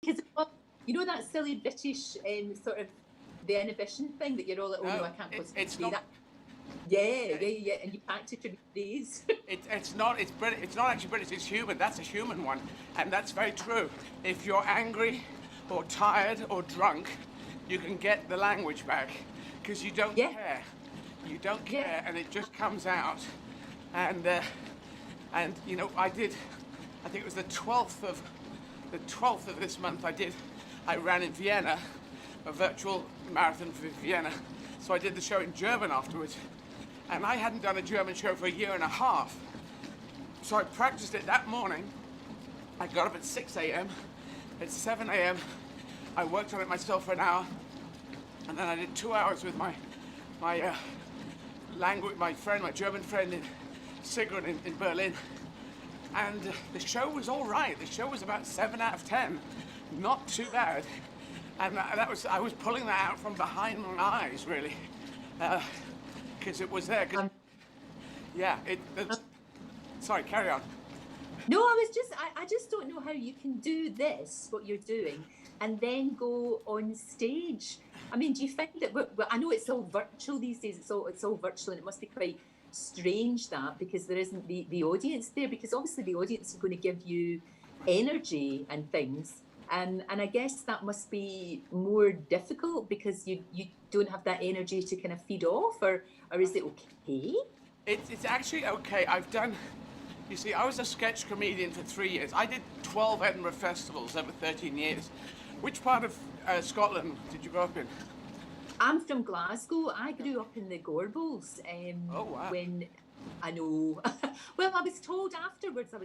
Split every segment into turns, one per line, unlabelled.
because you know that silly British sort of the inhibition thing that you're all like, oh no, I can't possibly
it's
say
not.
that. Yeah, and you practice your days.
It's not. It's British. It's not actually British. It's human. That's a human one, and that's very true. If you're angry, or tired, or drunk, you can get the language back because you don't care. You don't care, and it just comes out. And you know, I think it was the 12th of this month. I ran in Vienna, a virtual marathon for Vienna. So I did the show in German afterwards. And I hadn't done a German show for a year and a half. So I practiced it that morning. I got up at 6 a.m. At 7 a.m., I worked on it myself for an hour. And then I did 2 hours with my German friend, Sigrid in Berlin. And the show was all right. The show was about 7 out of 10. Not too bad. And I was pulling that out from behind my eyes, really. Because it was there. Sorry, carry on.
No, I just don't know how you can do this, what you're doing, and then go on stage. I mean, do you find that? Well, I know it's all virtual these days. It's all virtual, and it must be quite strange that because there isn't the audience there. Because obviously the audience is going to give you energy and things. And I guess that must be more difficult because you don't have that energy to kind of feed off, or is it okay?
It's actually okay. You see, I was a sketch comedian for 3 years. I did 12 Edinburgh festivals over 13 years. Which part of Scotland did you grow up in?
I'm from Glasgow. I grew up in the Gorbals.
Oh, wow.
When I know. Well, I was told afterwards, that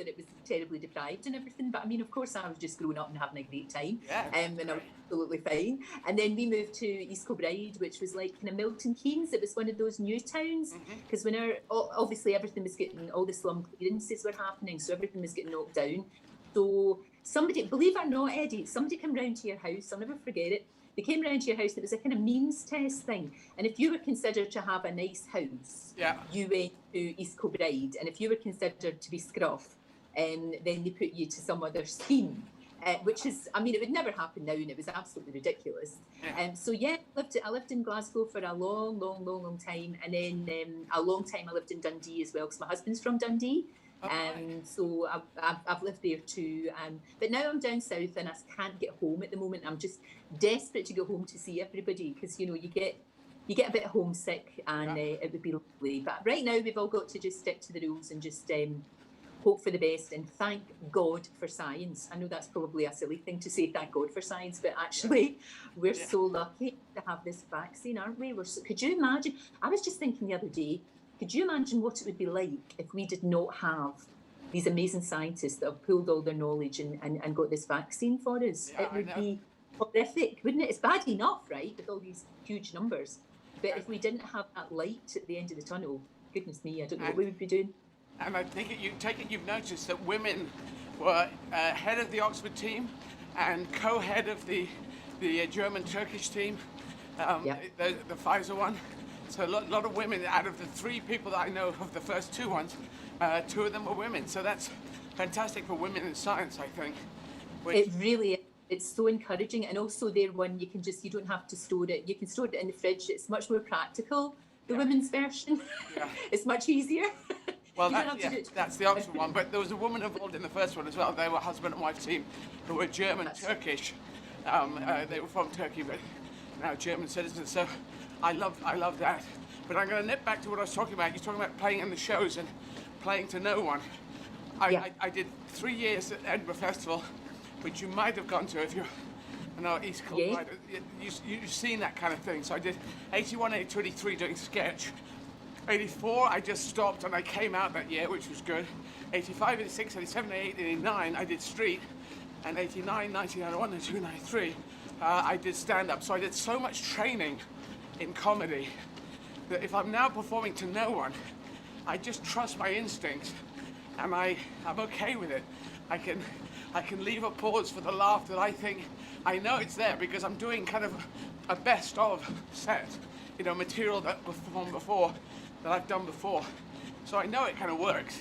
it was terribly deprived and everything. But I mean, of course, I was just growing up and having a great time.
Yeah.
And I was absolutely fine. And then we moved to East Kilbride, which was like kind of Milton Keynes. It was one of those new towns. Because obviously everything was getting, all the slum clearances were happening. So everything was getting knocked down. So somebody, believe it or not, Eddie, somebody came round to your house. I'll never forget it. They came round to your house. It was a kind of means test thing. And if you were considered to have a nice house, you went to East Kilbride. And if you were considered to be scruff, then they put you to some other scheme, which is, I mean, it would never happen now, and it was absolutely ridiculous. So I lived in Glasgow for a long time. And then a long time I lived in Dundee as well, because my husband's from Dundee. So I've lived there too. But now I'm down south and I can't get home at the moment. I'm just desperate to go home to see everybody because, you know, you get a bit homesick and it would be lovely. But right now we've all got to just stick to the rules and just hope for the best and thank God for science. I know that's probably a silly thing to say, thank God for science, but actually we're so lucky to have this vaccine, aren't we? Could you imagine? I was just thinking the other day, could you imagine what it would be like if we did not have these amazing scientists that have pulled all their knowledge and got this vaccine for us? It would be horrific, wouldn't it? It's bad enough, right, with all these huge numbers. But if we didn't have that light at the end of the tunnel, goodness me, I don't know what we would be doing.
And I think you've noticed that women were head of the Oxford team and co-head of the German-Turkish team, the Pfizer one. So a lot of women, out of the 3 people that I know of the first 2 ones, 2 of them were women. So that's fantastic for women in science, I think.
It really is. It's so encouraging. And also there one, you don't have to store it. You can store it in the fridge. It's much more practical, the women's version. It's much easier.
Well, that's the Oxford one. But there was a woman involved in the first one as well. They were husband and wife team who were German-Turkish. They were from Turkey, but now German citizens. So I love that. But I'm going to nip back to what I was talking about. You're talking about playing in the shows and playing to no one. I did 3 years at Edinburgh Festival, which you might have gone to if you're East Kilbride. You've seen that kind of thing. So I did 81, 82, 83 doing sketch. 84, I just stopped and I came out that year, which was good. 85, 86, 87, 88, 89, I did street. And 89, 90, 91, 92, 93, I did stand-up. So I did so much training in comedy that if I'm now performing to no one, I just trust my instincts and I'm okay with it. I can leave a pause for the laugh that I think I know it's there because I'm doing kind of a best of set, material that was performed before, that I've done before. So I know it kind of works.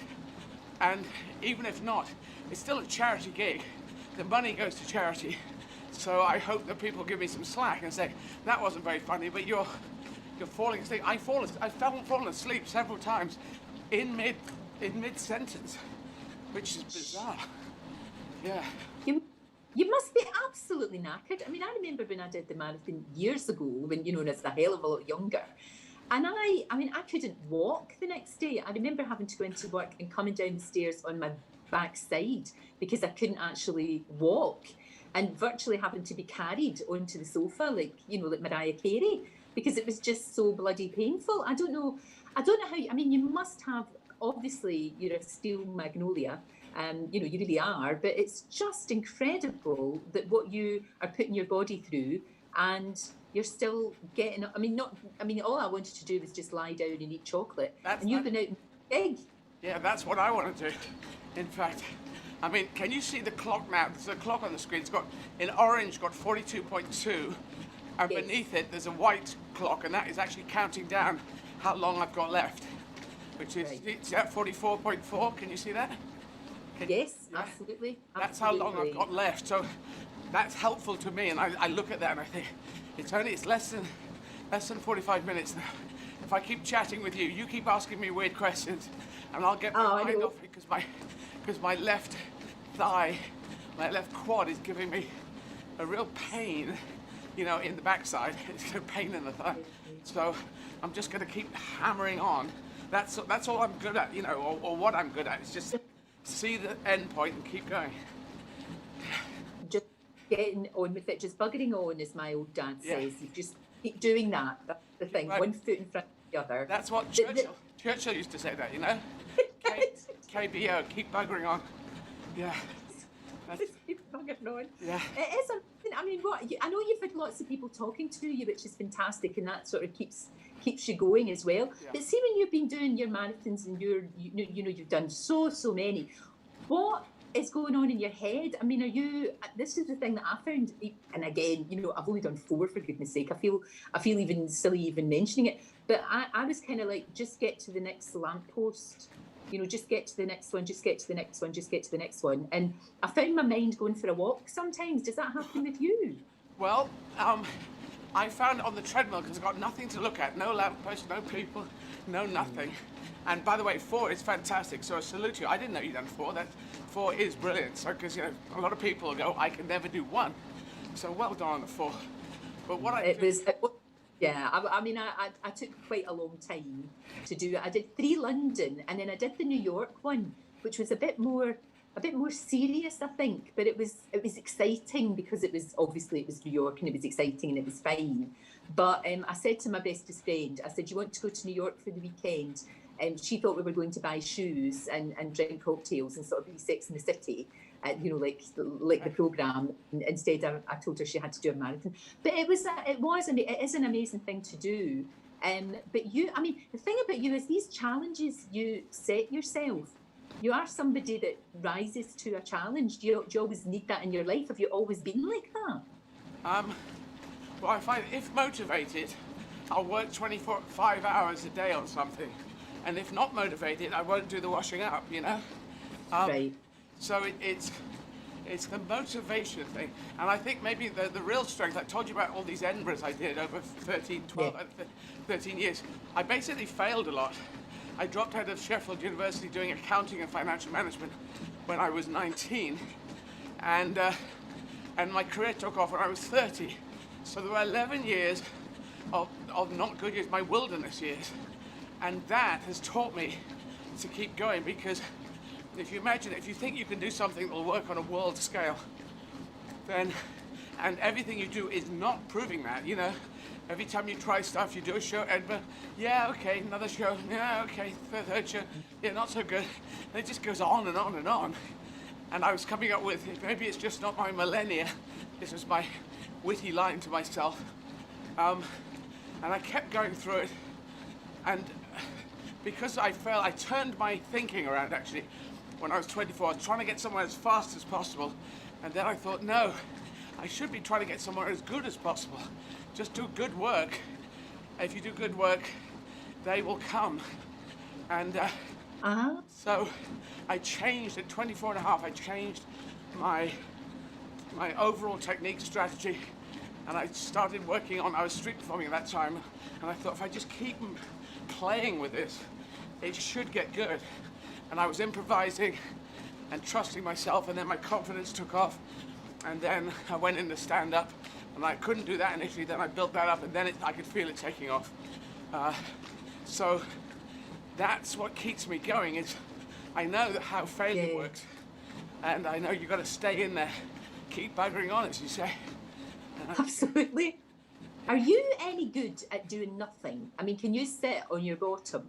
And even if not, it's still a charity gig. the money goes to charity. So I hope that people give me some slack and say, that wasn't very funny, but you're falling asleep. I've fallen asleep several times in mid-sentence, which is bizarre. Yeah.
You must be absolutely knackered. I mean, I remember when I did the marathon years ago, when, you know, I was a hell of a lot younger. And I mean, I couldn't walk the next day. I remember having to go into work and coming down the stairs on my backside because I couldn't actually walk, and virtually having to be carried onto the sofa, like, you know, like Mariah Carey, because it was just so bloody painful. I don't know how, I mean, you must have, obviously, you're a steel magnolia, you know, you really are, but it's just incredible that what you are putting your body through, and you're still getting, all I wanted to do was just lie down and eat chocolate. And you've been out big.
Yeah, that's what I want to do. In fact, I mean, can you see the clock now? There's a clock on the screen. It's got, in orange, got 42.2. And
Yes.
beneath it, there's a white clock, and that is actually counting down how long I've got left, which is, it's at 44.4. Can you see that?
Yes, absolutely.
That's how long I've got left. So that's helpful to me. And I look at that and I think, it's less than 45 minutes now. If I keep chatting with you, you keep asking me weird questions, and I'll get my mind off it because my left thigh, my left quad is giving me a real pain, you know, in the backside. It's a pain in the thigh. So I'm just going to keep hammering on. That's all I'm good at, you know, or what I'm good at. It's just see the end point and keep going.
Just getting on with it, just buggering on, as my old dad says. You just keep doing that. That's the thing. Right. One foot in front of the other.
That's what Churchill used to say that, you know? KBO, keep buggering on. Yeah.
Just keep buggering on.
Yeah.
It is I mean, I know you've had lots of people talking to you, which is fantastic, and that sort of keeps you going as well. Yeah. But see, when you've been doing your marathons and you know you've done so many, what is going on in your head? I mean, this is the thing that I found, and again, you know, I've only done 4, for goodness sake. I feel even silly even mentioning it, but I was kind of like, just get to the next lamppost, you know, just get to the next one, just get to the next one, just get to the next one. And I found my mind going for a walk sometimes. Does that happen with you?
Well, I found on the treadmill, because I've got nothing to look at, no lamppost, no people, no nothing. And by the way, 4 is fantastic, so I salute you. I didn't know you'd done 4. That 4 is brilliant. So, because, you know, a lot of people go, I can never do 1. So well done on the 4. But what
yeah, I mean, I took quite a long time to do it. I did 3 London, and then I did the New York one, which was a bit more serious, I think. But it was exciting because it was New York and it was exciting and it was fine. But I said to my bestest friend, I said, "You want to go to New York for the weekend?" And she thought we were going to buy shoes and drink cocktails and sort of be Sex in the City. You know, like the programme. Instead, I told her she had to do a marathon. But it is an amazing thing to do. But you, I mean, the thing about you is these challenges you set yourself. You are somebody that rises to a challenge. Do you always need that in your life? Have you always been like that?
Well, I find if motivated, I'll work 5 hours a day on something. And if not motivated, I won't do the washing up, you know?
Right.
So it's the motivation thing. And I think maybe the real strength, I told you about all these Edinburghs I did over 13 years. I basically failed a lot. I dropped out of Sheffield University doing accounting and financial management when I was 19. And my career took off when I was 30. So there were 11 years of not good years, my wilderness years. And that has taught me to keep going, because if you think you can do something that will work on a world scale, then, and everything you do is not proving that, you know. Every time you try stuff, you do a show, Edinburgh, yeah, okay, another show, yeah, okay, third show, yeah, not so good. And it just goes on and on and on. And I was coming up with, maybe it's just not my millennia, this was my witty line to myself. And I kept going through it, and because I felt, I turned my thinking around actually. When I was 24, I was trying to get somewhere as fast as possible. And then I thought, no, I should be trying to get somewhere as good as possible. Just do good work. If you do good work, they will come. And so I changed at 24 and a half, I changed my my overall technique strategy, and I started working on, I was street performing at that time, and I thought if I just keep playing with this, it should get good. And I was improvising and trusting myself, and then my confidence took off, and then I went into stand-up, and I couldn't do that initially, then I built that up, and then I could feel it taking off. So that's what keeps me going, is I know how failure works, and I know you've got to stay in there, keep buggering on, as you say.
Absolutely. Are you any good at doing nothing? I mean, can you sit on your bottom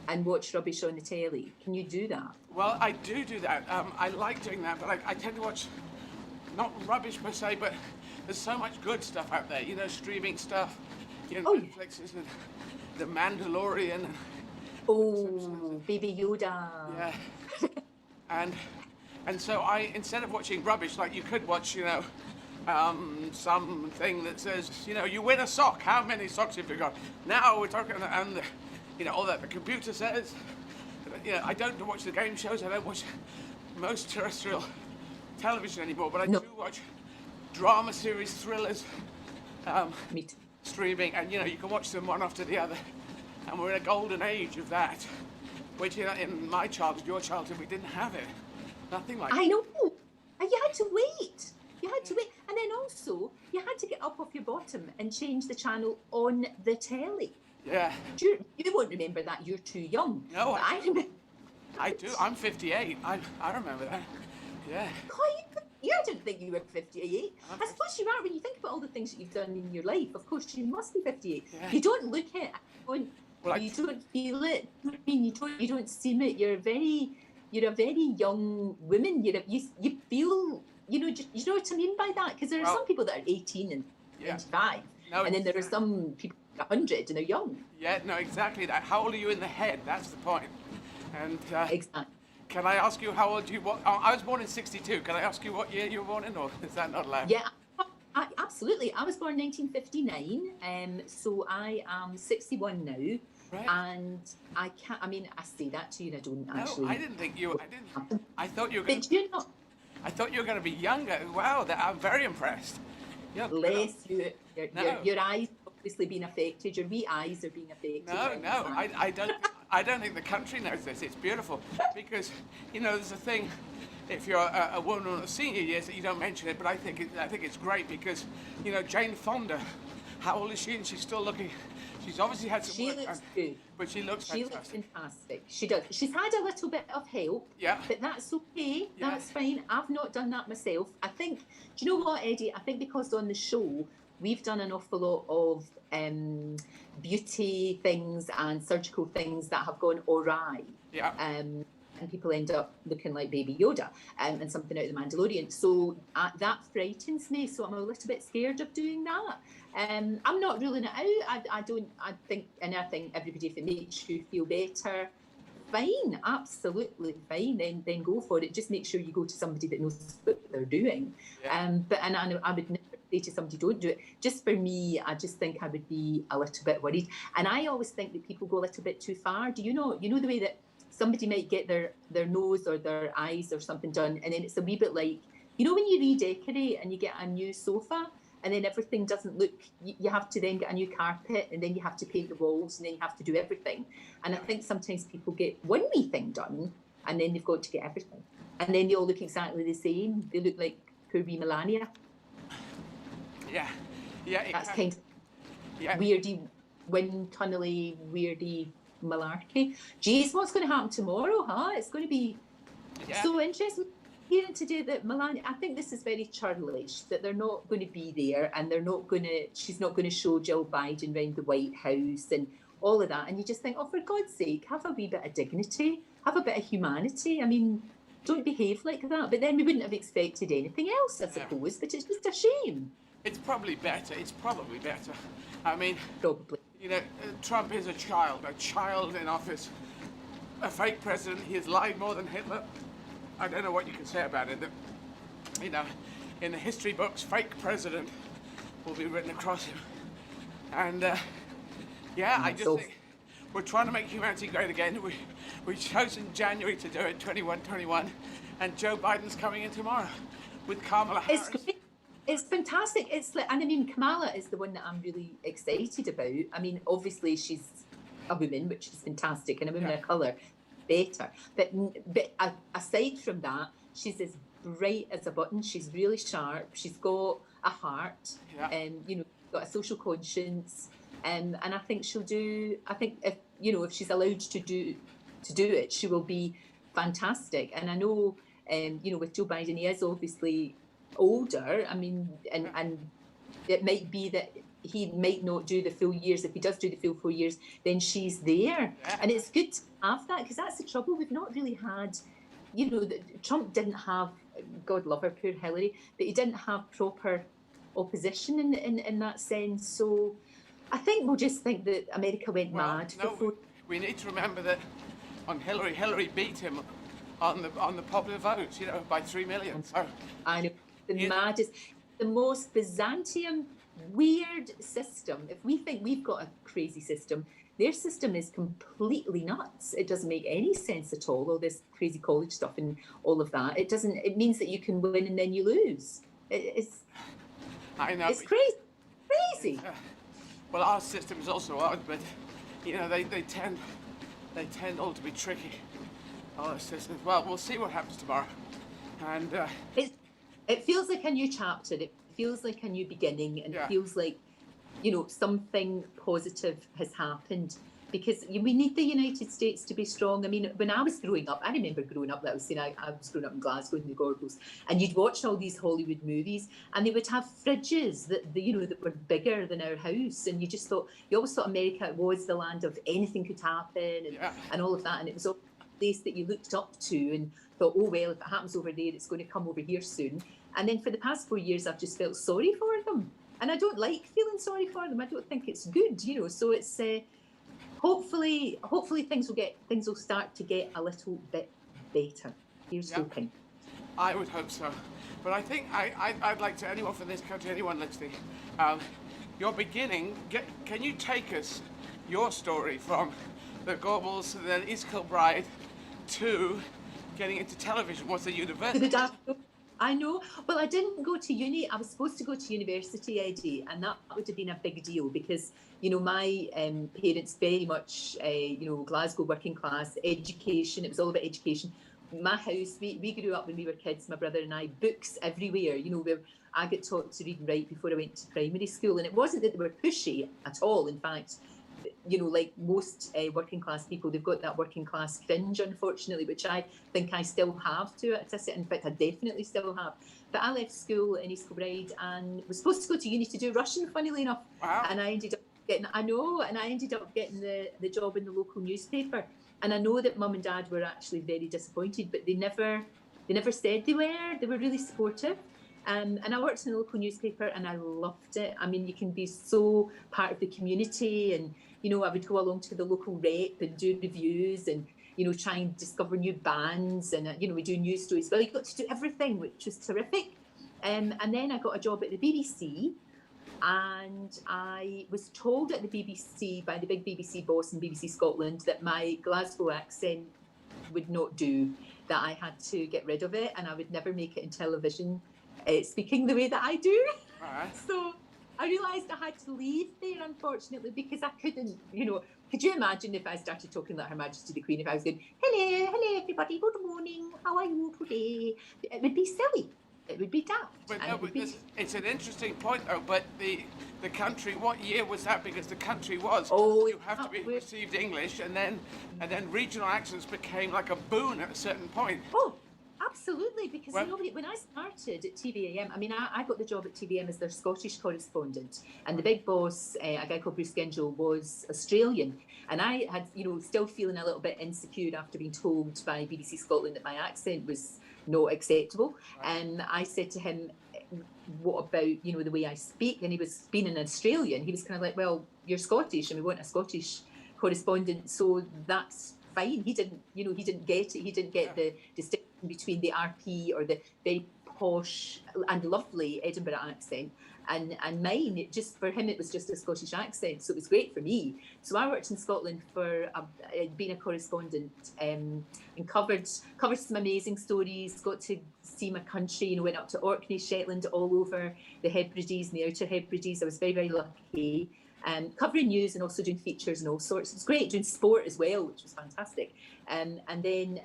and watch rubbish on the telly? Can you do that?
Well, I do that. I like doing that, but I tend to watch, not rubbish per se, but there's so much good stuff out there, you know, streaming stuff, you know, Netflix, isn't it? The Mandalorian.
Oh, Baby Yoda.
Yeah. And so instead of watching rubbish, like you could watch, you know, something that says, you know, you win a sock, how many socks have you got? Now we're talking, and you know, all that the computer says. You know, I don't watch the game shows, I don't watch most terrestrial television anymore, but I do watch drama series, thrillers,
Me too.
streaming, and you know, you can watch them one after the other. And we're in a golden age of that, which, you know, in my childhood, your childhood, we didn't have it. Nothing like
I know. And you had to wait. You had to wait. And then also, you had to get up off your bottom and change the channel on the telly.
Yeah.
You won't remember that. You're too young.
No,
I remember.
I do. I'm 58. I remember that. Yeah.
I didn't think you were 58. I suppose you are when you think about all the things that you've done in your life. Of course, you must be 58.
Yeah.
You don't look it. You don't feel it. I mean, you don't seem it. You're a very young woman. You feel, you know what I mean by that? Because there are some people that are 18 and 25, and then there are some people 100 and they're young.
Yeah, no, exactly that. How old are you in the head? That's the point. And
exactly.
Can I ask you how old you were? I was born in 62. Can I ask you what year you were born in, or is that not allowed?
Yeah, absolutely. I was born 1959, so I am 61 now.
Right.
And I can't. I mean, I say that to you, and I don't actually.
No, I didn't think you. I thought you were.
But you're not.
I thought you were going to be younger. Wow, I'm very impressed.
Bless you. Your eyes obviously being affected. Your wee eyes are being affected.
No, I don't. I don't think the country knows this. It's beautiful because, you know, there's a thing. If you're a woman in the senior years, that you don't mention it, but I think it's great because, you know, Jane Fonda. How old is she? And she's still looking. She's obviously had some work. She looks good. But she looks fantastic.
She looks fantastic. She does. She's had a little bit of help.
Yeah.
But that's okay.
Yeah.
That's fine. I've not done that myself. I think, do you know what, Eddie? I think because on the show, we've done an awful lot of beauty things and surgical things that have gone awry.
Yeah.
And people end up looking like Baby Yoda and something out of the Mandalorian. So that frightens me. So I'm a little bit scared of doing that. I'm not ruling it out. I think everybody, if it makes you feel better, fine, absolutely fine. Then go for it. Just make sure you go to somebody that knows what they're doing. Yeah. I would never say to somebody, don't do it. Just for me, I just think I would be a little bit worried. And I always think that people go a little bit too far. Do you know the way that somebody might get their nose or their eyes or something done, and then it's a wee bit like, you know, when you redecorate and you get a new sofa and then everything doesn't look, you have to then get a new carpet and then you have to paint the walls and then you have to do everything. And I think sometimes people get one wee thing done and then they've got to get everything. And then they all look exactly the same. They look like poor wee Melania.
Yeah.
That's kind of weirdy, wind tunnely, weirdy malarkey. Geez, what's going to happen tomorrow, huh? It's going to be so interesting. Hearing today that Melania, I think this is very churlish, that they're not going to be there and she's not going to show Jill Biden around the White House and all of that. And you just think, oh, for God's sake, have a wee bit of dignity, have a bit of humanity. I mean, don't behave like that. But then we wouldn't have expected anything else, I suppose, but it's just a shame.
It's probably better. I mean,
probably.
You know, Trump is a child in office, a fake president. He has lied more than Hitler. I don't know what you can say about it. That, you know, in the history books, fake president will be written across him. And I just think we're trying to make humanity great again. We chose in January to do it, 21, and Joe Biden's coming in tomorrow with Kamala Harris.
It's fantastic. It's like, and I mean, Kamala is the one that I'm really excited about. I mean, obviously she's a woman, which is fantastic, and a woman of colour, better. But aside from that, she's as bright as a button. She's really sharp. She's got a heart, and got a social conscience, and I think she'll do. I think if she's allowed to do it, she will be fantastic. And I know, with Joe Biden, he is obviously older. I mean, and it might be that he might not do the full years. If he does do the full 4 years, then she's there. And it's good to have that, because that's the trouble. We've not really had, Trump didn't have, God love her, poor Hillary, but he didn't have proper opposition in that sense. So I think we'll just think that America went mad.
We need to remember that on Hillary beat him on the popular vote, by 3 million. So
I know, maddest, the most Byzantium, weird system. If we think we've got a crazy system, their system is completely nuts. It doesn't make any sense at all this crazy college stuff and all of that. It means that you can win and then you lose.
I know.
It's crazy.
Well, our system is also odd, but they tend all to be tricky. Our systems. Well, we'll see what happens tomorrow. And
it feels like a new chapter. It feels like a new beginning, and it feels like something positive has happened, because we need the United States to be strong. I mean, when I was growing up, I remember growing up, I was growing up in Glasgow in the Gorbals, and you'd watch all these Hollywood movies, and they would have fridges that were bigger than our house, and you always thought America was the land of anything could happen, and all of that, and it was a place that you looked up to and thought, oh well, if it happens over there, it's going to come over here soon. And then for the past 4 years, I've just felt sorry for them. And I don't like feeling sorry for them. I don't think it's good, So it's hopefully things will start to get a little bit better. Here's hoping.
I would hope so. But I think I'd like to, anyone from this country, anyone listening, your beginning, can you take us, your story from the Gorbals to the East Kilbride to getting into television? What's the university?
I know. Well, I didn't go to uni. I was supposed to go to university, Eddie, and that would have been a big deal because, my parents very much, Glasgow working class, education. It was all about education. My house, we grew up when we were kids, my brother and I, books everywhere, where I got taught to read and write before I went to primary school. And it wasn't that they were pushy at all. In fact, like most working class people, they've got that working class cringe, unfortunately, which I think I still have to it. In fact, I definitely still have. But I left school in East Kilbride and was supposed to go to uni to do Russian, funnily enough.
Wow.
And I ended up getting the job in the local newspaper. And I know that Mum and Dad were actually very disappointed, but they never said they were. They were really supportive. And I worked in the local newspaper and I loved it. I mean, you can be so part of the community, and I would go along to the local rep and do reviews and try and discover new bands, and we do news stories. Well, you got to do everything, which was terrific. And then I got a job at the BBC, and I was told at the BBC by the big BBC boss in BBC Scotland that my Glasgow accent would not do, that I had to get rid of it and I would never make it in television speaking the way that I do. So I realised I had to leave there, unfortunately, because I couldn't, could you imagine if I started talking like Her Majesty the Queen, if I was going, hello everybody, good morning, how are you today? It would be silly. It would be daft.
But it's an interesting point, though. But the country, what year was that? Because the country was you have to be received English, and then regional accents became like a boon at a certain point.
Oh, absolutely. Because when I started at TVAM, I mean, I got the job at TVAM as their Scottish correspondent, and the big boss, a guy called Bruce Gingell, was Australian, and I had, still feeling a little bit insecure after being told by BBC Scotland that my accent was not acceptable. And I said to him, what about, the way I speak? And he was, being an Australian, he was kind of like, well, you're Scottish and we want a Scottish correspondent, so that's fine. He didn't get it. He didn't get the distinction between the RP or the very posh and lovely Edinburgh accent. And mine, for him, it was just a Scottish accent. So it was great for me. So I worked in Scotland for being a correspondent, and covered some amazing stories, got to see my country, went up to Orkney, Shetland, all over the Hebrides and the Outer Hebrides. I was very, very lucky. Covering news and also doing features and all sorts. It was great, doing sport as well, which was fantastic. And then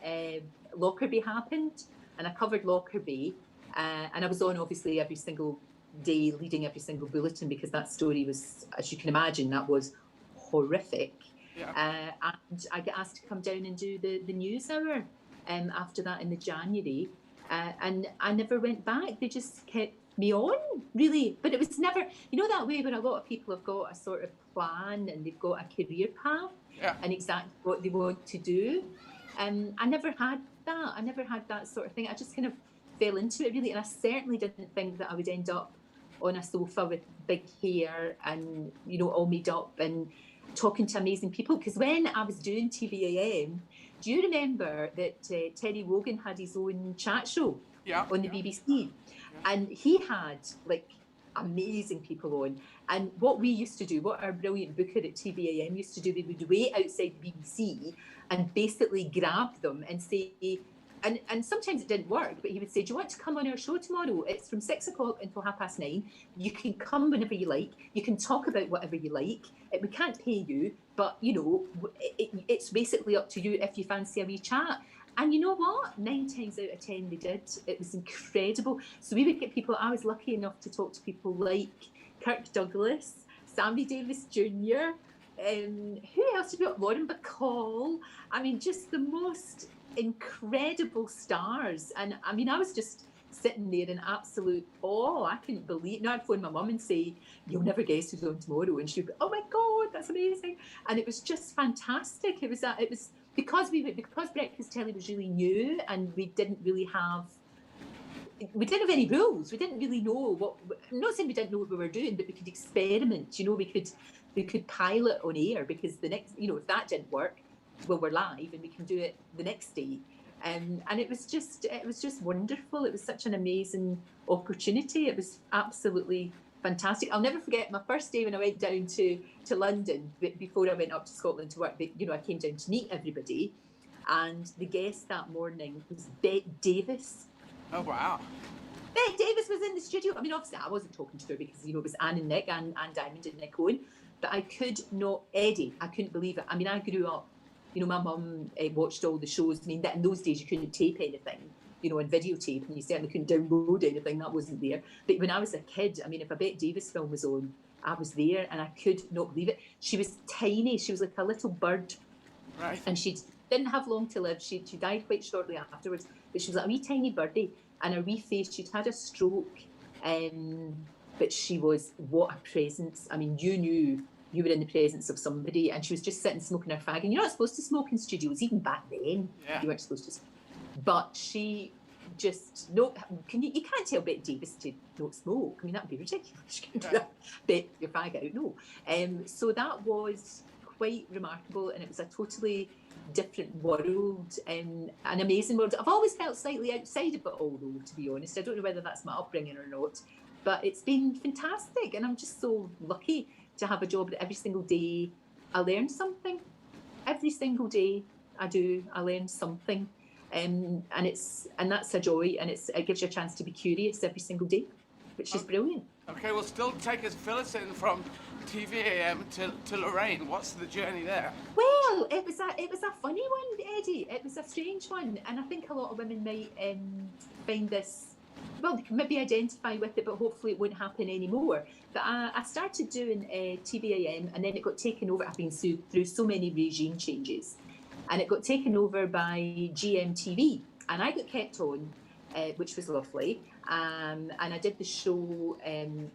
Lockerbie happened, and I covered Lockerbie. And I was on, obviously, every single day, leading every single bulletin, because that story was, as you can imagine, that was horrific. Yeah. And I got asked to come down and do the news hour after that in the January. And I never went back. They just kept me on, really. But it was never, that way when a lot of people have got a sort of plan and they've got a career path and exactly what they want to do. I never had that. I never had that sort of thing. I just kind of fell into it, really. And I certainly didn't think that I would end up on a sofa with big hair and, all made up and talking to amazing people. Because when I was doing TVAM, do you remember that Terry Wogan had his own chat show on the BBC? Yeah. And he had, amazing people on. And what we used to do, what our brilliant booker at TVAM used to do, they would wait outside the BBC and basically grab them and say, and sometimes it didn't work, but he would say, do you want to come on our show tomorrow? It's from 6 o'clock until 9:30. You can come whenever you like. You can talk about whatever you like. We can't pay you, but, it's basically up to you if you fancy a wee chat. And you know what? 9 times out of 10 they did. It was incredible. So we would get people, I was lucky enough to talk to people like Kirk Douglas, Sammy Davis Jr., who else did we got? Lauren Bacall. I mean, just the most incredible stars. And I mean, I was just sitting there in absolute awe. I couldn't believe. I'd phone my mum and say, "You'll never guess who's on tomorrow," and she'd be, "Oh my God, that's amazing!" And it was just fantastic. It was because breakfast telly was really new, and we didn't have any rules. We didn't really know what. I'm not saying we didn't know what we were doing, but we could experiment. We could pilot on air, because the next, if that didn't work, well, we're live and we can do it the next day. And it was just wonderful. It was such an amazing opportunity. It was absolutely fantastic. I'll never forget my first day when I went down to London before I went up to Scotland to work. I came down to meet everybody, and the guest that morning was Bette Davis.
Oh, wow.
Bette Davis was in the studio. I mean, obviously I wasn't talking to her because, it was Anne and Nick, and Diamond and Nick Owen. But I could not, Eddie, I couldn't believe it. I mean, I grew up, my mum watched all the shows. I mean, that in those days you couldn't tape anything, on videotape, and you certainly couldn't download anything. That wasn't there. But when I was a kid, I mean, if a Bette Davis film was on, I was there, and I could not believe it. She was tiny. She was like a little bird.
Right.
And she didn't have long to live. She died quite shortly afterwards. But she was like a wee tiny birdie, and her wee face, she'd had a stroke. But she was, what a presence. I mean, you knew you were in the presence of somebody, and she was just sitting smoking her fag. And you're not supposed to smoke in studios, even back then.
Yeah.
You weren't supposed to. But she just, you can't tell Bette Davis to not smoke. I mean, that would be ridiculous. You can't do that. Bet your fag out, no. So that was quite remarkable, and it was a totally different world, an amazing world. I've always felt slightly outside of it all, though, to be honest. I don't know whether that's my upbringing or not, but it's been fantastic, and I'm just so lucky to have a job that every single day I learn something. Every single day I learn something, and that's a joy, and it gives you a chance to be curious every single day, which is brilliant.
Okay, well, still fill us in from TVAM to Lorraine. What's the journey there?
Well, it was a funny one, Eddie. It was a strange one, and I think a lot of women might find this. Well, they can maybe identify with it, but hopefully it won't happen anymore. But I started doing TVAM, and then it got taken over. I've been through so many regime changes, and it got taken over by GMTV, and I got kept on, which was lovely. And I did the show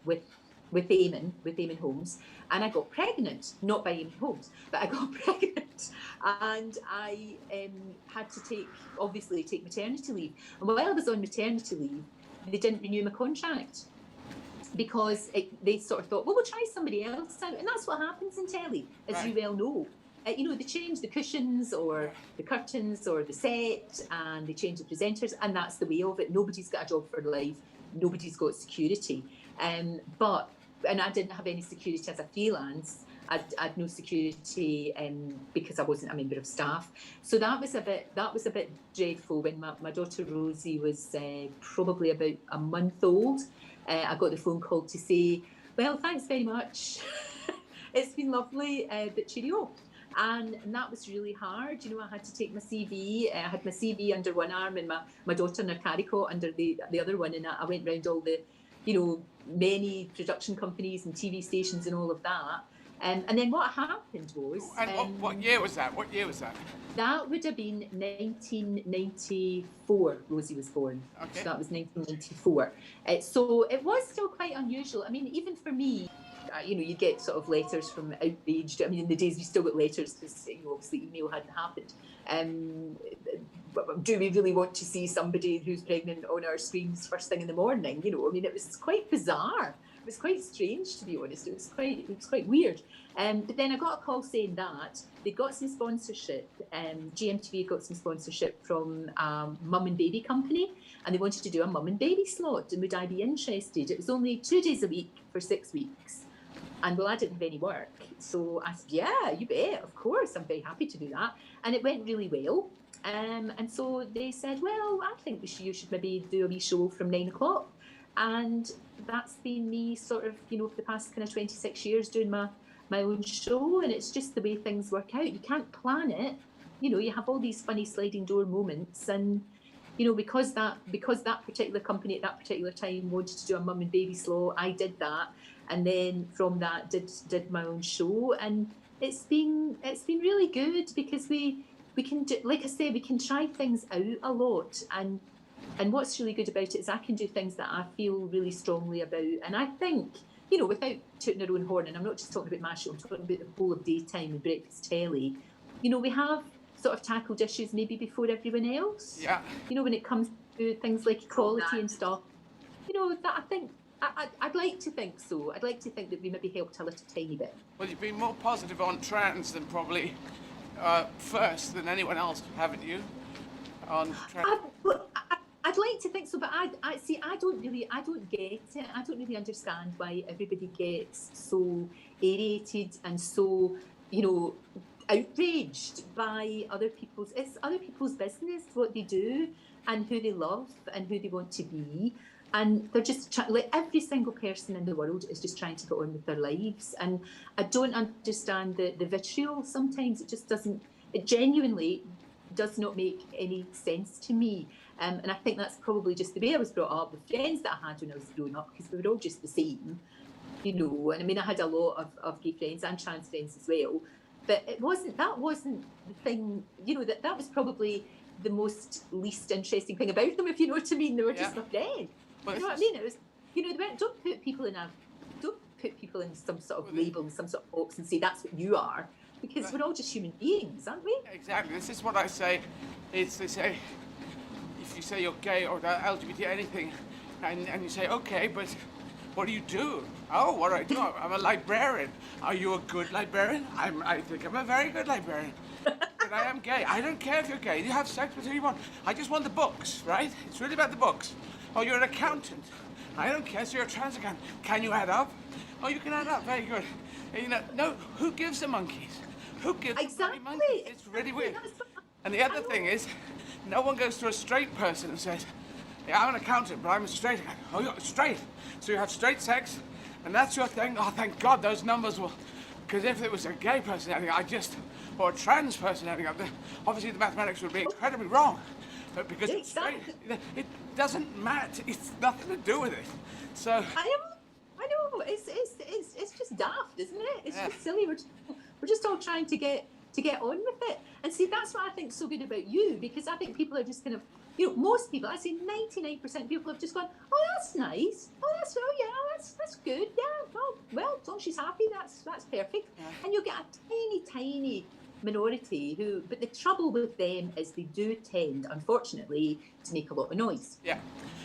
with Eamon Holmes, and I got pregnant, not by Eamon Holmes, but I got pregnant, and I had to take maternity leave. And while I was on maternity leave, they didn't renew my contract, because they sort of thought, well, we'll try somebody else out. And that's what happens in telly, as you well know. they change the cushions or the curtains or the set, and they change the presenters, and that's the way of it. Nobody's got a job for life. Nobody's got security. And I didn't have any security as a freelance. I'd no security because I wasn't a member of staff. So that was a bit dreadful. When my daughter Rosie was probably about a month old, I got the phone call to say, well, thanks very much. It's been lovely, but cheerio. And that was really hard. I had to take my CV. I had my CV under one arm and my daughter and her caricot under the other one. And I went round all the, many production companies and TV stations and all of that. And then what happened was...
And what year was that?
That would have been 1994, Rosie was born.
Okay.
So that was 1994. So it was still quite unusual. I mean, even for me, you get sort of letters from outraged. I mean, in the days we still got letters because obviously email hadn't happened. Do we really want to see somebody who's pregnant on our screens first thing in the morning? I mean, it was quite bizarre. It was quite strange, to be honest. It was quite weird. But then I got a call saying that they got some sponsorship. GMTV got some sponsorship from Mum and Baby Company, and they wanted to do a Mum and Baby slot. And would I be interested? It was only 2 days a week for 6 weeks. And well, I didn't have any work. So I said, yeah, you bet, of course, I'm very happy to do that. And it went really well. And so they said, well, I think you should maybe do a wee show from 9 o'clock. And that's been me sort of, for the past kind of 26 years doing my own show. And it's just the way things work out. You can't plan it. You have all these funny sliding door moments. And, because that particular company at that particular time wanted to do a Mum and Baby slot, I did that. And then from that did my own show, and it's been really good because we can do, like I say, we can try things out a lot, and what's really good about it is I can do things that I feel really strongly about, and I think without tooting our own horn, and I'm not just talking about my show, I'm talking about the whole of daytime and breakfast telly. We have sort of tackled issues maybe before everyone else.
Yeah.
When it comes to things like equality and stuff. That I think. I'd like to think so. I'd like to think that we maybe helped a little tiny bit.
Well, you've been more positive on trans than probably first than anyone else, haven't you? On trans.
I'd like to think so, but I don't get it. I don't really understand why everybody gets so aerated and so, outraged by other people's. It's other people's business what they do and who they love and who they want to be. And they're just like every single person in the world is just trying to get on with their lives. And I don't understand the vitriol. Sometimes it genuinely does not make any sense to me. And I think that's probably just the way I was brought up, the friends that I had when I was growing up, because we were all just the same, And I mean, I had a lot of gay friends and trans friends as well. But that wasn't the thing, that was probably the least interesting thing about them, if you know what I mean. They were just my friends. Well, you know what I mean? It was, don't put people in some sort of label, in some sort of box and say that's what you are, because we're all just human beings, aren't we?
Exactly. This is what I say. They say, if you say you're gay or LGBT anything, and you say, okay, but what do you do? Oh, what do I do? I'm a librarian. Are you a good librarian? I think I'm a very good librarian. But I am gay. I don't care if you're gay. You have sex with who you want. I just want the books, right? It's really about the books. Oh, you're an accountant. I don't care, so you're a trans accountant. Can you add up? Oh, you can add up. Very good. No, who gives the monkeys? Who gives the monkeys? It's really weird. And the other thing is, no one goes to a straight person and says, yeah, I'm an accountant, but I'm a straight accountant. Oh, you're straight. So you have straight sex, and that's your thing. Oh, thank God those numbers will... Because if it was a gay person, or a trans person, obviously the mathematics would be incredibly wrong. But because it's straight, it doesn't matter. It's nothing to do with it. So
I know. It's just daft, isn't it? It's just silly. We're just all trying to get on with it. And see, that's what I think's so good about you, because I think people are just kind of, most people, I'd say 99% of people have just gone, oh, that's nice. That's good. Yeah, well, as long as she's happy, that's perfect. Yeah. And you'll get a tiny minority but the trouble with them is they do tend, unfortunately, to make a lot of noise.
Yeah.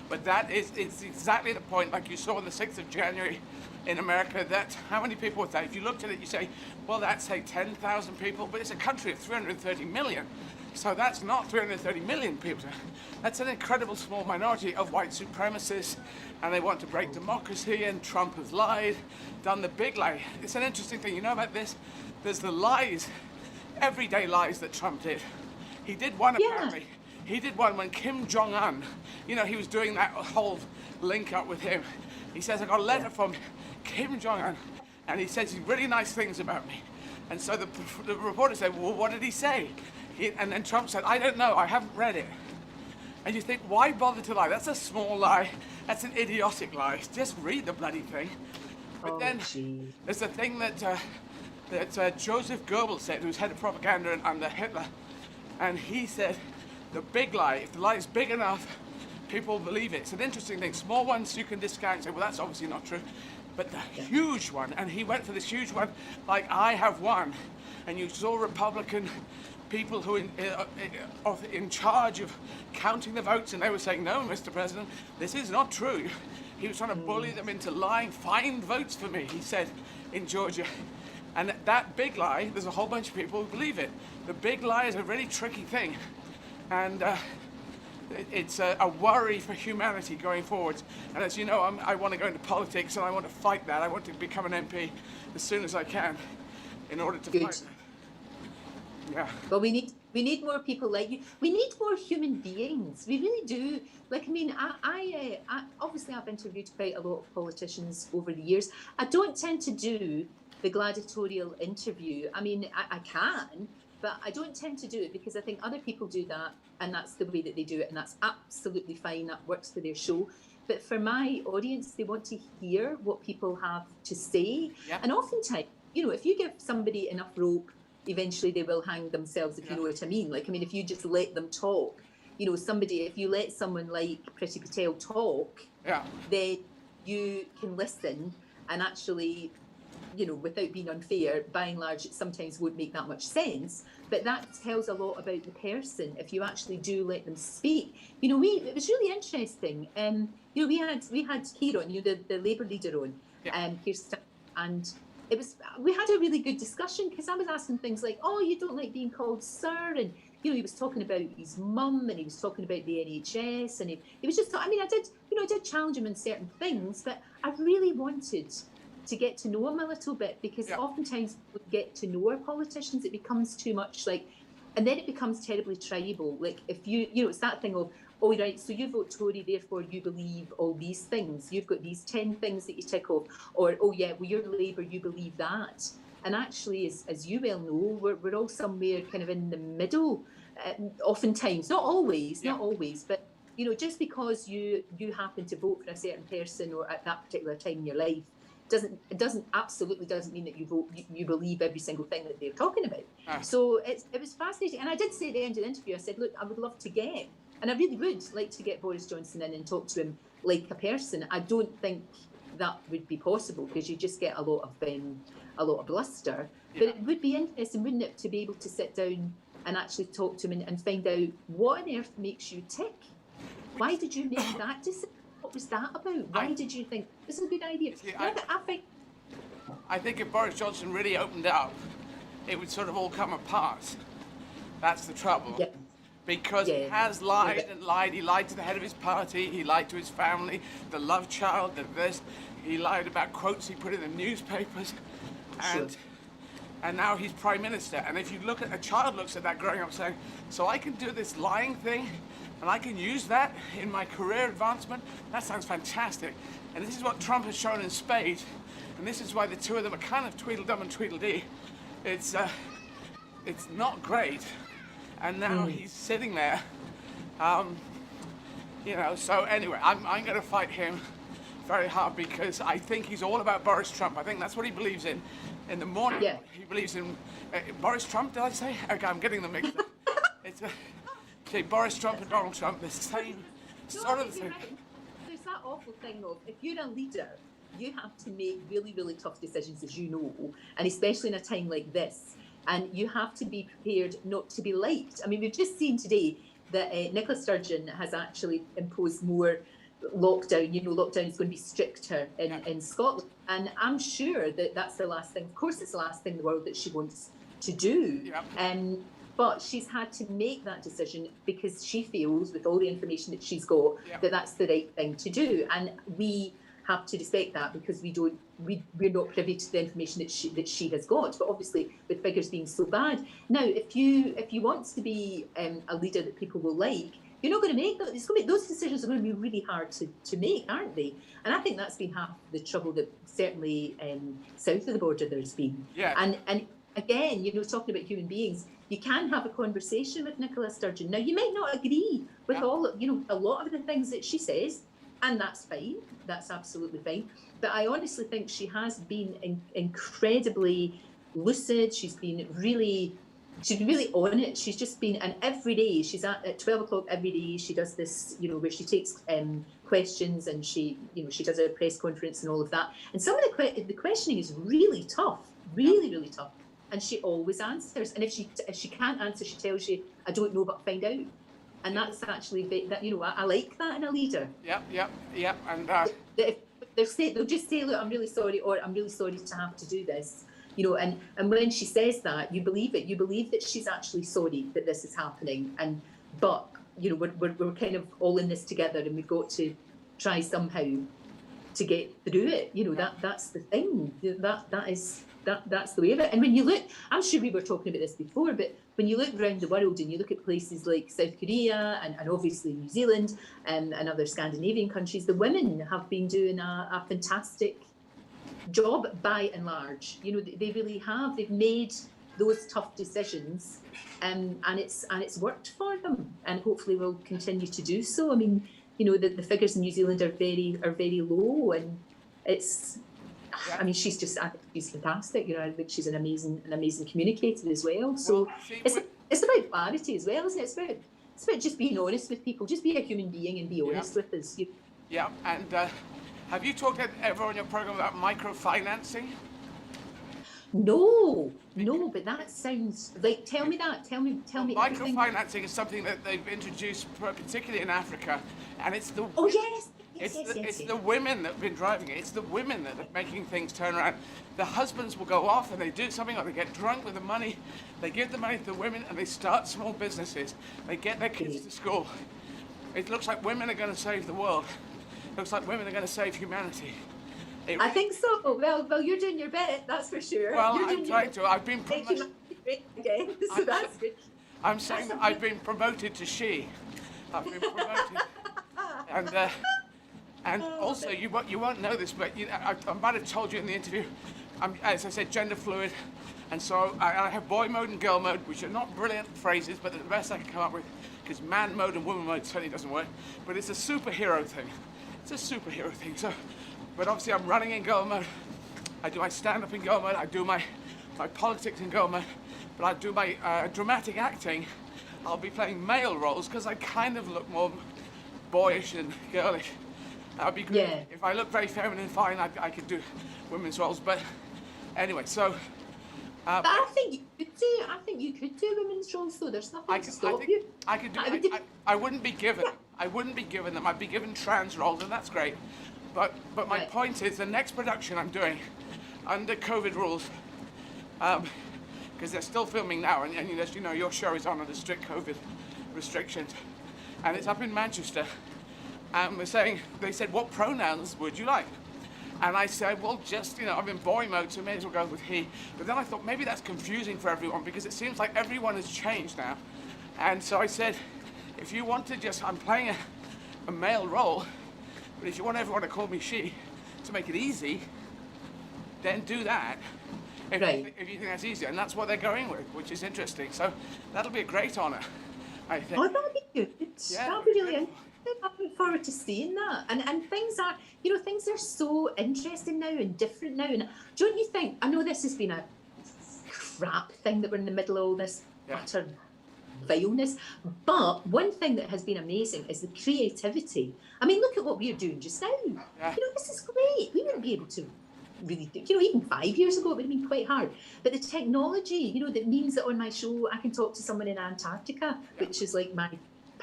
But it's exactly the point, like you saw on the 6th of January in America, that how many people was that? If you looked at it, you say, well, that's, say, 10,000 people, but it's a country of 330 million. So that's not 330 million people. That's an incredible small minority of white supremacists, and they want to break democracy, and Trump has lied, done the big lie. It's an interesting thing, you know about this? There's the lies, everyday lies that Trump did. He did one apparently. He did one when Kim Jong-un, you know, he was doing that whole link up with him. He says, I got a letter from Kim Jong-un, and he says really nice things about me. And so the reporter said, well, what did he say? And then Trump said, I don't know, I haven't read it. And you think, why bother to lie? That's a small lie. That's an idiotic lie. Just read the bloody thing. But then there's a thing that Joseph Goebbels said, who was head of propaganda under Hitler. And he said, the big lie, if the lie is big enough, people believe it. It's an interesting thing. Small ones you can discount and say, well, that's obviously not true. But the huge one, and he went for this huge one, like I have won. And you saw Republican people who in charge of counting the votes, and they were saying, no, Mr. President, this is not true. He was trying to bully them into lying. Find votes for me, he said, in Georgia. And that big lie, there's a whole bunch of people who believe it. The big lie is a really tricky thing. And it's a worry for humanity going forward. And as you know, I want to go into politics, and I want to fight that. I want to become an MP as soon as I can in order to fight that. Yeah.
Well, we need more people like you. We need more human beings. We really do. Like, I mean, I obviously I've interviewed quite a lot of politicians over the years. I don't tend to do the gladiatorial interview. I mean, I can, but I don't tend to do it because I think other people do that, and that's the way that they do it, and that's absolutely fine. That works for their show. But for my audience, they want to hear what people have to say. Yeah. And oftentimes, you know, if you give somebody enough rope, eventually they will hang themselves, if you know what I mean. Like, I mean, if you just let them talk, you know, if you let someone like Priti Patel talk, then you can listen, and actually, you know, without being unfair, by and large, it sometimes won't make that much sense. But that tells a lot about the person if you actually do let them speak. You know, it was really interesting. You know, we had Kieran, you know, the Labour leader on, Kirsten, and we had a really good discussion because I was asking things like, oh, you don't like being called sir, and you know, he was talking about his mum, and he was talking about the NHS, and he was just, I mean, I did challenge him in certain things, but I really wanted to get to know him a little bit, because oftentimes we get to know our politicians, it becomes too much like, and then it becomes terribly tribal. Like, if you know, it's that thing of, oh, right, so you vote Tory, therefore you believe all these things. You've got these 10 things that you tick off. Or, oh, yeah, well, you're Labour, you believe that. And actually, as you well know, we're all somewhere kind of in the middle, oftentimes. Not always, but, you know, just because you happen to vote for a certain person or at that particular time in your life, absolutely doesn't mean that you believe every single thing that they're talking about. So it was fascinating. And I did say at the end of the interview, I said, look, I would love to get, and I really would like to get Boris Johnson in and talk to him like a person. I don't think that would be possible because you just get a lot of bluster. Yeah. But it would be interesting, wouldn't it, to be able to sit down and actually talk to him and find out what on earth makes you tick. Why did you make that decision? What was that about? Why did you think this is a good idea?
I think if Boris Johnson really opened up, it would sort of all come apart. That's the trouble. Yeah. Because he has lied and lied. He lied to the head of his party. He lied to his family, the love child, this. He lied about quotes he put in the newspapers. And now he's prime minister. And if you look at, a child looks at that growing up saying, so I can do this lying thing and I can use that in my career advancement. That sounds fantastic. And this is what Trump has shown in spades. And this is why the two of them are kind of Tweedledum and Tweedledee. It's not great. And now he's sitting there, you know, so anyway, I'm going to fight him very hard because I think he's all about Boris Trump. I think that's what he believes in. In the morning, he believes in Boris Trump, did I say? Okay, I'm getting them mixed up. It's Boris Trump and Donald Trump, the same sort of thing.
Right. There's that awful thing of, if you're a leader, you have to make really, really tough decisions, as you know, and especially in a time like this. And you have to be prepared not to be liked. I mean, we've just seen today that Nicola Sturgeon has actually imposed more lockdown, lockdown is going to be stricter in Scotland. And I'm sure that that's the last thing. Of course, it's the last thing in the world that she wants to do.
Yeah.
But she's had to make that decision because she feels, with all the information that she's got, that that's the right thing to do. And we have to respect that because we're not privy to the information that she has got. But obviously, with figures being so bad, now if you want to be a leader that people will like, you're not going to make those. Those decisions are going to be really hard to make, aren't they? And I think that's been half the trouble that certainly south of the border there's been.
Yeah.
And again, talking about human beings, you can have a conversation with Nicola Sturgeon. Now, you might not agree with a lot of the things that she says, and that's fine. That's absolutely fine. But I honestly think she has been incredibly lucid. She's been really on it. She's just been, and every day she's at 12 o'clock every day. She does this, where she takes questions and she does a press conference and all of that. And some of the questioning is really tough, really tough. And she always answers. And if she can't answer, she tells you, I don't know, but find out. And that's actually, I like that in a leader.
Yep. And
they'll just say, look, I'm really sorry, or I'm really sorry to have to do this. And when she says that, you believe it. You believe that she's actually sorry that this is happening. But we're kind of all in this together, and we've got to try somehow to get through it. That's the thing. That's the way of it. And when you look, I'm sure we were talking about this before, but when you look around the world and you look at places like South Korea and obviously New Zealand and other Scandinavian countries, the women have been doing a fantastic job by and large. They really have. They've made those tough decisions, and it's worked for them, and hopefully will continue to do so. I mean, the figures in New Zealand are very low, and it's. Yeah. I mean, she's fantastic. I think she's an amazing communicator as well. So it's about clarity as well, isn't it? It's about just being honest with people. Just be a human being and be honest with us.
Yeah. And have you talked ever on your program about microfinancing?
No, but that sounds like. Tell me that. Tell me.
Microfinancing is something that they've introduced, particularly in Africa, and it's the.
Oh yes.
It's the women that have been driving it. It's the women that are making things turn around. The husbands will go off and they do something, or they get drunk with the money. They give the money to the women and they start small businesses. They get their kids to school. It looks like women are going to save the world. It looks like women are going to save humanity.
I think so. Well, you're doing your bit, that's for sure.
Well, I'm trying to. I've been promoted.
Okay, so that's good.
I'm saying that I've been promoted to she. I've been promoted. And also, you won't know this, but I might have told you in the interview, as I said, gender fluid. And so I have boy mode and girl mode, which are not brilliant phrases, but they're the best I can come up with, because man mode and woman mode certainly doesn't work. But it's a superhero thing. So, but obviously I'm running in girl mode. I do my stand-up in girl mode. I do my politics in girl mode. But I do my dramatic acting. I'll be playing male roles, because I kind of look more boyish and girlish. That would be great. Yeah. If I look very feminine, fine, I could do women's roles. But anyway, so.
But I think you could do women's roles, though. There's nothing to stop you.
I could do. I wouldn't be given. I wouldn't be given them. I'd be given trans roles, and that's great. But my point is, the next production I'm doing, under COVID rules, because they're still filming now, and as you know, your show is on under strict COVID restrictions, and it's up in Manchester. And they said, what pronouns would you like? And I said, well, just, I'm in boy mode, so may as well go with he. But then I thought, maybe that's confusing for everyone, because it seems like everyone has changed now. And so I said, if you want to I'm playing a male role, but if you want everyone to call me she, to make it easy, then do that. If you think that's easier. And that's what they're going with, which is interesting. So that'll be a great honour, I think.
Oh, that'll be good. Yeah, that'll be really interesting. I look forward to seeing that. And things are so interesting now and different now. And don't you think, I know this has been a crap thing that we're in the middle of all this utter vileness, but one thing that has been amazing is the creativity. I mean, look at what we're doing just now. Yeah. This is great. We wouldn't be able to really do, even 5 years ago it would have been quite hard. But the technology, that means that on my show I can talk to someone in Antarctica, which is like my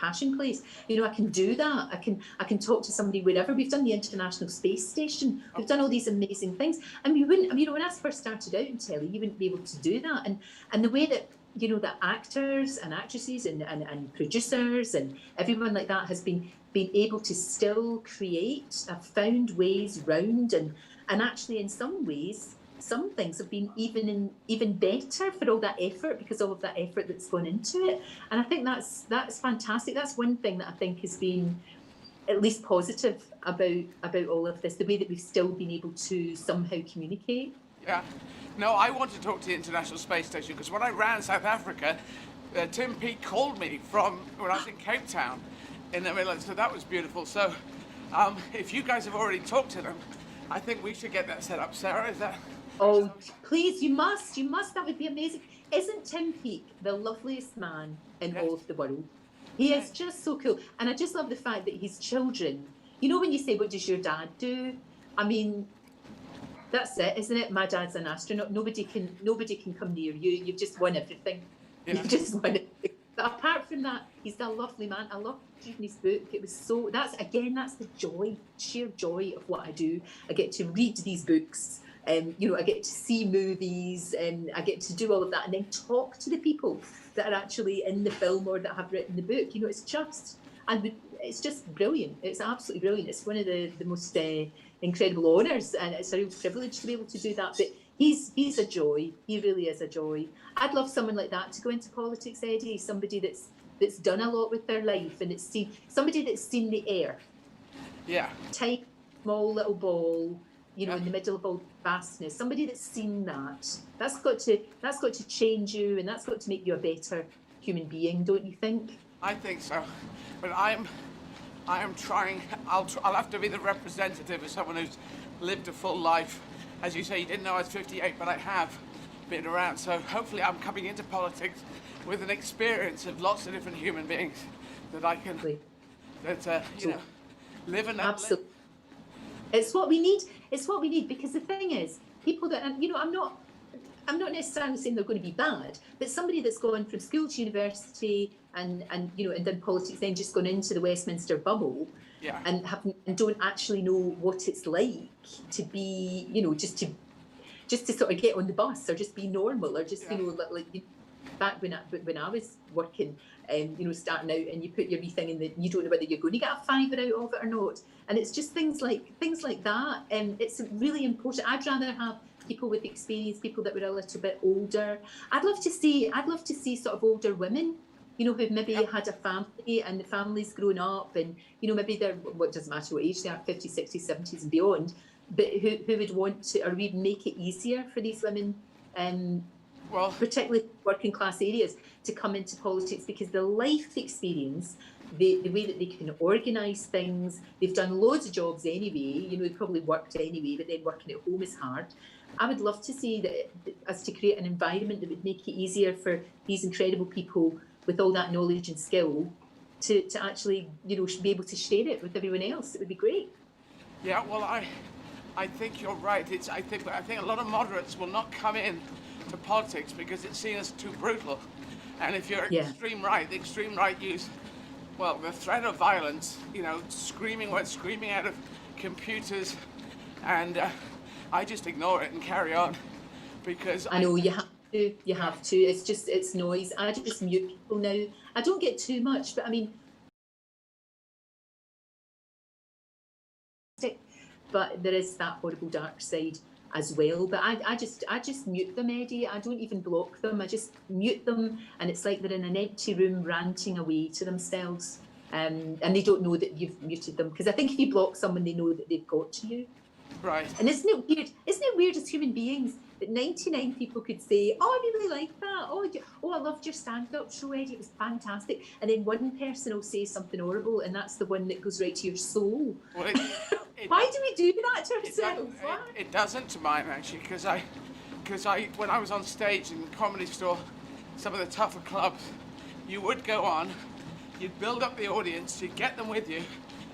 passion plays. You know, I can do that. I can talk to somebody wherever. We've done the International Space Station. We've done all these amazing things. And we wouldn't, you know, when I first started out in telly, you wouldn't be able to do that. And the way that, you know, that actors and actresses and producers and everyone like that has been able to still create, have found ways round, and actually in some ways, some things have been even better for all that effort, because all of that effort that's gone into it. And I think that's fantastic. That's one thing that I think has been at least positive about all of this, the way that we've still been able to somehow communicate.
Yeah. No, I want to talk to the International Space Station, because when I ran South Africa, Tim Peake called me from when I was in Cape Town in the middle, so that was beautiful. So if you guys have already talked to them, I think we should get that set up. Sarah, is that?
Oh, please, you must, that would be amazing. Isn't Tim Peake the loveliest man in all of the world? He is just so cool. And I just love the fact that his children, you know, when you say, what does your dad do? I mean, that's it, isn't it? My dad's an astronaut. Nobody can come near you. You've just won everything. Yeah. You've just won it. But apart from that, he's a lovely man. I love reading his book. It was so, that's the joy, sheer joy of what I do. I get to read these books. You know, I get to see movies, and I get to do all of that, and then talk to the people that are actually in the film or that have written the book. You know, it's just brilliant. It's absolutely brilliant. It's one of the most incredible honours, and it's a real privilege to be able to do that. But he's a joy. He really is a joy. I'd love someone like that to go into politics, Eddie. Somebody that's done a lot with their life, and somebody that's seen the air.
Yeah.
Tiny, small little ball. You know, in the middle of all vastness, somebody that's seen that. That's got to change you, and that's got to make you a better human being, don't you think?
I think so, but I am trying. I'll have to be the representative of someone who's lived a full life. As you say, you didn't know I was 58, but I have been around. So hopefully, I'm coming into politics with an experience of lots of different human beings that I can, you know, live and
absolutely. It's what we need. It's what we need, because the thing is, people that, and you know, I'm not necessarily saying they're going to be bad, but somebody that's gone from school to university and you know, and done politics, then just gone into the Westminster bubble, and don't actually know what it's like to be, you know, just to sort of get on the bus, or just be normal, or just you know, like back when I was working, you know, starting out, and you put your wee thing in the, you don't know whether you're going to get a fiver out of it or not, and it's just things like that. It's really important. I'd rather have people with experience, people that were a little bit older. I'd love to see sort of older women, you know, who maybe had a family, and the family's grown up, and you know, maybe they're, what doesn't matter what age they are, 50s, 60s, 70s and beyond, but who would want to, or we'd make it easier for these women, well, particularly working class areas, to come into politics, because the life experience, the way that they can organise things, they've done loads of jobs anyway, you know, they've probably worked anyway, but then working at home is hard. I would love to see that, as to create an environment that would make it easier for these incredible people with all that knowledge and skill to actually, you know, be able to share it with everyone else. It would be great.
Yeah, well, I think you're right. I think a lot of moderates will not come in to politics because it's seen as too brutal. And if you're extreme right, the extreme right use, well, the threat of violence, you know, screaming out of computers, and I just ignore it and carry on, because
I know you have to. It's noise. I just mute people now. I don't get too much, but I mean, but there is that horrible dark side as well. But I just mute them, Eddie. I don't even block them. I just mute them, and it's like they're in an empty room ranting away to themselves, and they don't know that you've muted them, because I think if you block someone, they know that they've got to you.
Right.
And isn't it weird? Isn't it weird as human beings that 99 people could say, "Oh, I really like that. Oh, I loved your stand-up show, Eddie. It was fantastic." And then one person will say something horrible, and that's the one that goes right to your soul.
Well,
why do we do that to ourselves?
It doesn't to mine, actually, because I, when I was on stage in Comedy Store, some of the tougher clubs, you would go on, you'd build up the audience, you'd get them with you,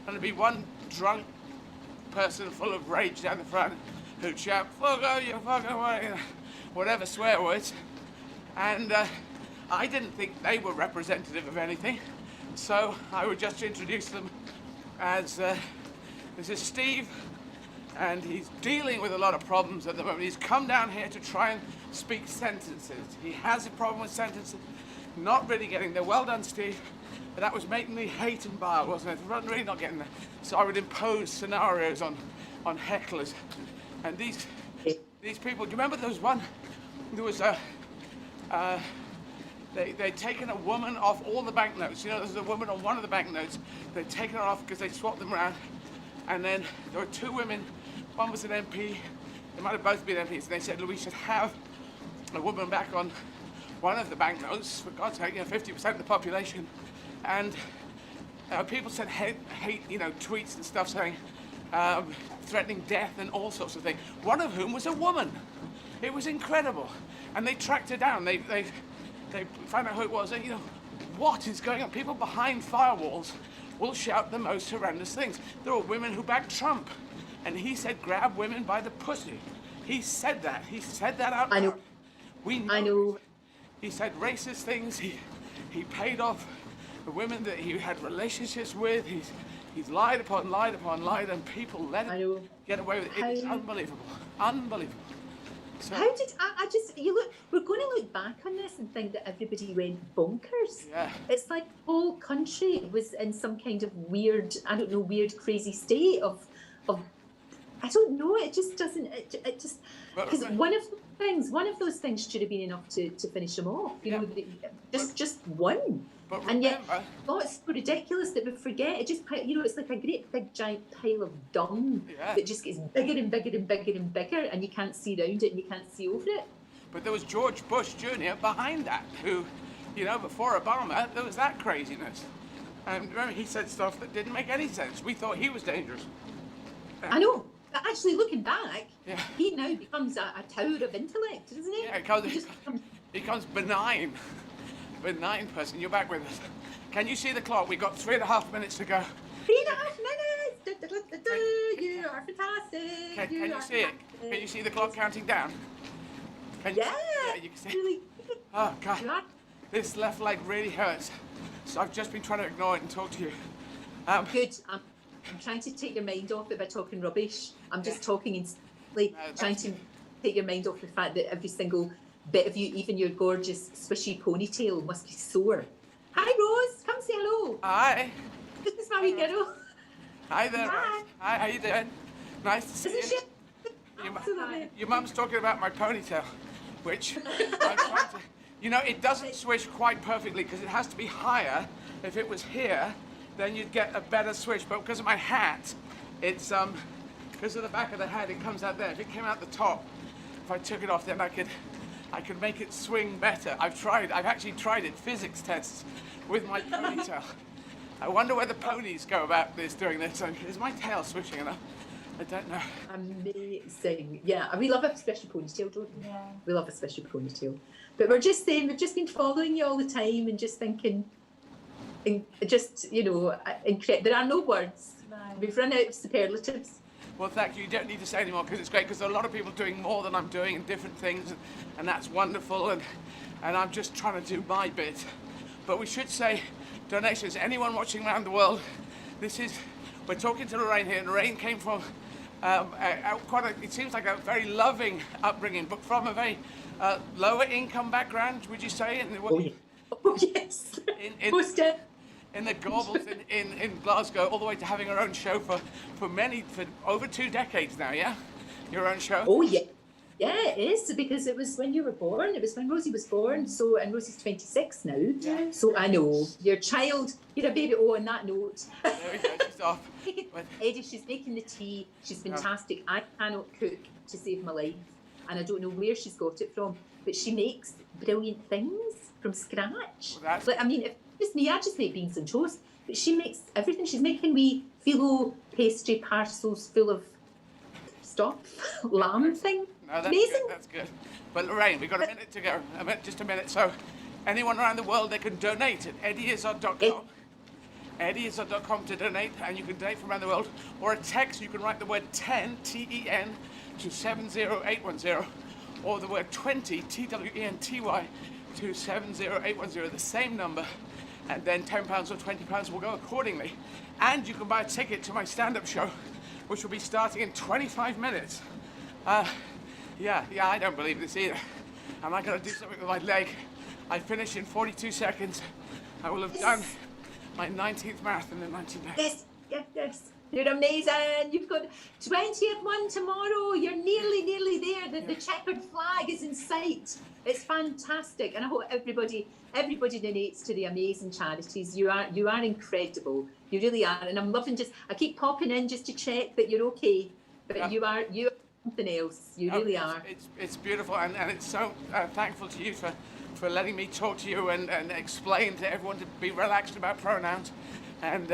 and there'd be one drunk person full of rage down the front who'd shout, "Fuck oh, you fucking away," whatever swear words, and I didn't think they were representative of anything, So I would just introduce them as this is Steve, and he's dealing with a lot of problems at the moment. He's come down here to try and speak sentences. He has a problem with sentences, not really getting there. Well done, Steve. But that was making me hate and bile, wasn't it? Really not getting there. So I would impose scenarios on hecklers. And these people, do you remember there was one? There was they'd taken a woman off all the banknotes. You know, there was a woman on one of the banknotes. They'd taken her off because they swapped them around. And then there were two women. One was an MP. They might have both been MPs. And they said, look, we should have a woman back on one of the banknotes. For God's sake, 50% of the population. And people sent hate, tweets and stuff saying, threatening death and all sorts of things. One of whom was a woman. It was incredible. And they tracked her down. They found out who it was. And, what is going on? People behind firewalls will shout the most horrendous things. There are women who back Trump. And he said, grab women by the pussy. He said that. He said that out loud.
I know. I know.
He said racist things. He paid off the women that he had relationships with. He's lied upon lied upon lied, and people let him get away with it. It's unbelievable. Unbelievable. So,
how did I just, we're going to look back on this and think that everybody went bonkers.
Yeah.
It's like the whole country was in some kind of weird, crazy state of I don't know, it just doesn't, it just, because one of those things should have been enough to finish them off, just one.
But
and yet, it's so ridiculous that we forget. It just, it's like a great big giant pile of dung that just gets bigger and bigger and bigger and bigger, and you can't see around it and you can't see over it.
But there was George Bush Jr. behind that, who, before Obama, there was that craziness. And remember, he said stuff that didn't make any sense. We thought he was dangerous.
I know. But actually, looking back, he now becomes a tower of intellect, doesn't he?
Yeah, he becomes benign. Benign person. You're back with us. Can you see the clock? We've got 3.5 minutes to go.
3.5 minutes! You are fantastic.
Can you see it? Can you see the clock counting down? You can see it. Oh, God. This left leg really hurts. So I've just been trying to ignore it and talk to you.
Good. I'm trying to take your mind off it by talking rubbish. I'm just talking instantly, trying to take your mind off the fact that every single bit of you, even your gorgeous swishy ponytail, must be sore. Hi, Rose. Come say hello.
Hi.
This is my wee girl.
Hi there.
Hi.
Hi, how you doing? Nice to see
Isn't
you. Your mum's talking about my ponytail, which I'm trying to... it doesn't swish quite perfectly because it has to be higher. If it was here, then you'd get a better swish. But because of my hat, it's because of the back of the hat, it comes out there. If it came out the top, if I took it off, then I could make it swing better. I've actually tried it, physics tests, with my ponytail. I wonder where the ponies go about doing this. Is my tail swishing enough? I don't know.
Amazing. Yeah, we love a special ponytail, don't we? Yeah. We love a special ponytail. But we're just saying, we've just been following you all the time and just thinking, there are no words. No. We've run out of superlatives.
Well, thank you. You don't need to say anymore because it's great, because there are a lot of people doing more than I'm doing and different things, and that's wonderful, and I'm just trying to do my bit. But we should say donations. Anyone watching around the world, we're talking to Lorraine here, and Lorraine came from it seems like a very loving upbringing, but from a very lower income background, would you say?
Yes.
In the Gorbals in Glasgow, all the way to having her own show for over 2 decades now, yeah? Your own show?
Oh, yeah. Yeah, it is, because it was when you were born. It was when Rosie was born, and Rosie's 26 now. Yeah. So I know. You're a baby. Oh, on that note.
There we go, she's off.
Eddie, she's making the tea. She's fantastic. I cannot cook to save my life, and I don't know where she's got it from, but she makes brilliant things from scratch.
Well,
if it's me, I just make beans and toast, but she makes everything. She's making wee phyllo pastry parcels full of lamb thing.
No, that's
amazing.
Good, that's good. But Lorraine, we've got a minute to go. Just a minute. So anyone around the world, they can donate at eddyizzard.com. eddyizzard.com to donate, and you can donate from around the world. Or a text, you can write the word 10, T-E-N, to 70810, or the word 20, T-W-E-N-T-Y, to 70810, the same number. and then £10 or £20 will go accordingly. And you can buy a ticket to my stand-up show, which will be starting in 25 minutes. Yeah, I don't believe this either. Am I going to do something with my leg? I finish in 42 seconds. I will have done my 19th marathon in 19 days.
Yes. You're amazing. You've got 20th one tomorrow. You're nearly there. The checkered flag is in sight. It's fantastic. And I hope everybody donates to the amazing charities. You are incredible. You really are. And I'm loving I keep popping in just to check that you're okay. But you are something else. You really are.
It's beautiful, and it's so thankful to you for letting me talk to you and explain to everyone to be relaxed about pronouns. And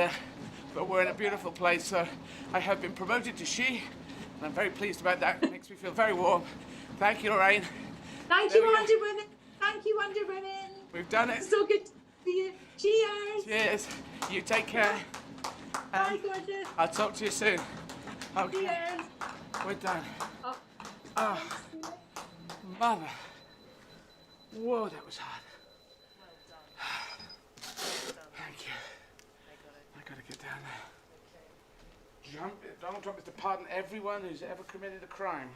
but we're in a beautiful place. So I have been promoted to she, and I'm very pleased about that. It makes me feel very warm. Thank you, Lorraine.
Thank you, Wonder Women. Thank you, Wonder Women.
We've done it.
So good to see you. Cheers.
Cheers. You take care.
Bye, gorgeous.
I'll talk to you soon. Okay.
Cheers.
We're done.
Oh.
Mother. Whoa, that was hard. Thank you. I gotta get down there. Donald Trump is to pardon everyone who's ever committed a crime.